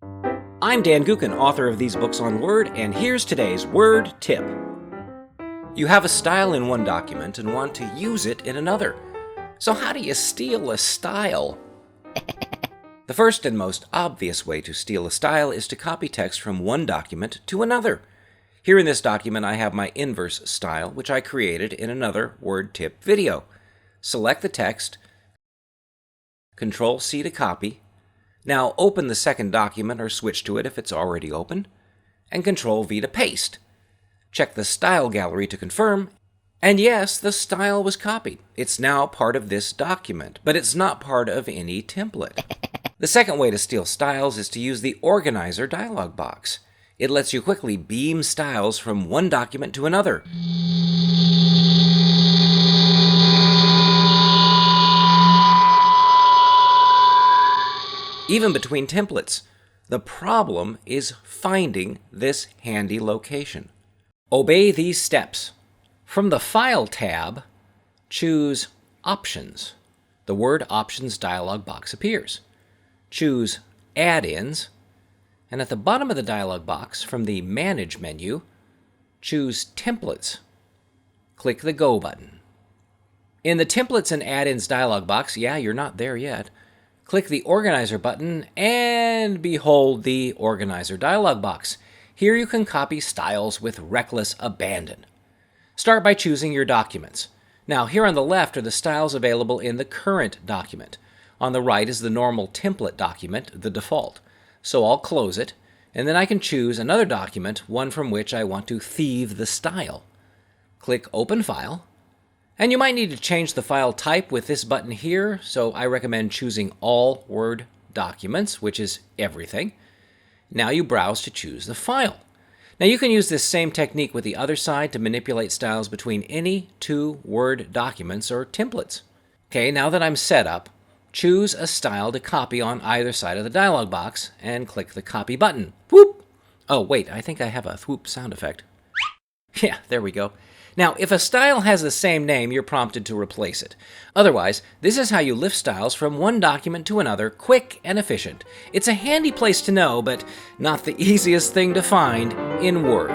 I'm Dan Gookin, author of these books on Word, and here's today's Word tip. You have a style in one document and want to use it in another. So how do you steal a style? The first and most obvious way to steal a style is to copy text from one document to another. Here in this document I have my inverse style, which I created in another Word tip video. Select the text, Control-C to copy. Now open the second document or switch to it if it's already open, and Control-V to paste. Check the Style Gallery to confirm, and yes, the style was copied. It's now part of this document, but it's not part of any template. The second way to steal styles is to use the Organizer dialog box. It lets you quickly beam styles from one document to another. Even between templates. The problem is finding this handy location. Obey these steps. From the File tab, choose Options. The Word Options dialog box appears. Choose Add-ins, and at the bottom of the dialog box, from the Manage menu, choose Templates. Click the Go button. In the Templates and Add-ins dialog box, yeah, you're not there yet, click the Organizer button, and behold the Organizer dialog box. Here you can copy styles with reckless abandon. Start by choosing your documents. Now, here on the left are the styles available in the current document. On the right is the normal template document, the default. So I'll close it, and then I can choose another document, one from which I want to thieve the style. Click Open File. And you might need to change the file type with this button here, so I recommend choosing All Word Documents, which is everything. Now you browse to choose the file. Now you can use this same technique with the other side to manipulate styles between any two Word documents or templates. Okay, now that I'm set up, choose a style to copy on either side of the dialog box and click the Copy button. Whoop! Oh, wait, I think I have a whoop sound effect. Yeah, there we go. Now, if a style has the same name, you're prompted to replace it. Otherwise, this is how you lift styles from one document to another, quick and efficient. It's a handy place to know, but not the easiest thing to find in Word.